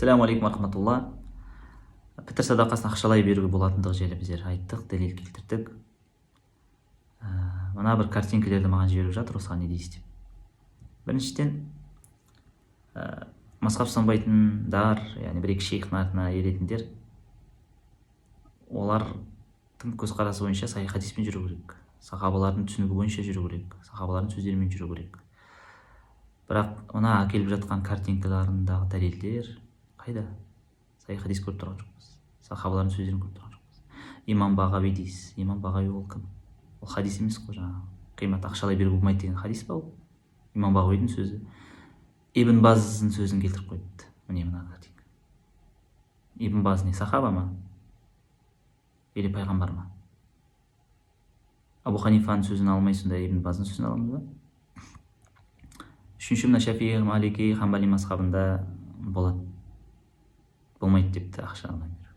Ассаламу алейкум рахматулла. Пітір садақасын ақшалай беруге болатындығы жайлы біздер айттық, дәлел келтірдік. Мына бір картинкалерді маған жіберіп жатыр, осыған не дейсіз деп. Біріншіден, мазхаб ұстанбайтындар, яғни бір-екі шейхтің артына еретіндер, олардың көзқарасы бойынша сахих хадиспен жүру керек. Сахабалардың түсінігі бойынша жүру керек. Сахабалардың сөздерімен жүру керек. Бірақ мына әкеліп жатқан картинкаларындағы дәлелдер қайда? Сахих хадис көріп тұрған жоқпыз. Сахабалардың сөздерін көріп тұрған жоқпыз. Имам Бағави дейсіз. Имам Бағави ол кім? Ол хадис емес қой, жаңағы қимат ақшалай беруге болмайды деген хадис па ол? Имам Бағавидің сөзі. Ибн Баздың сөзін келтіріп қойыпты. Міне мына картинка. Ибн Баз не, сахаба ма? Или пайғамбар ма? Абу Ханифаның сөзін алмай, сонда Ибн Баздың сөзін аламыз ба? Үшінші, мына Шафии, Малики, Хамбали мазхабында болады. Болмайды депті ақшалай беру.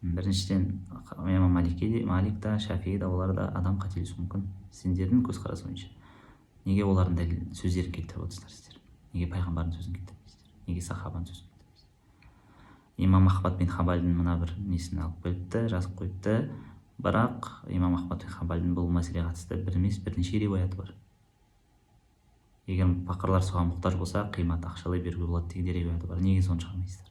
Біріншіден, имам Малик та, Шафии да, олар да адам қателесуі мүмкін. Сендердің көзқарасы бойынша. Неге олардың дәлел сөздерін келтіріп отырсыздар сіздер? Неге пайғамбардың сөзін келтірмейсіздер? Неге сахабаның сөзін келтірмейсіздер? Имам Ахмад бен Хамбалдың мына бір несін алып келіпті, жазып қойыпты. Бірақ имам Ахмад бен Хамбалдың бұл мәселеге қатысты бір емес, бірнеше риуаяты бар. Егер пақырлар соған мұқтаж болса, қимат ақшалай беруге болады деген риуаяты бар. Неге соны шығармайсыздар?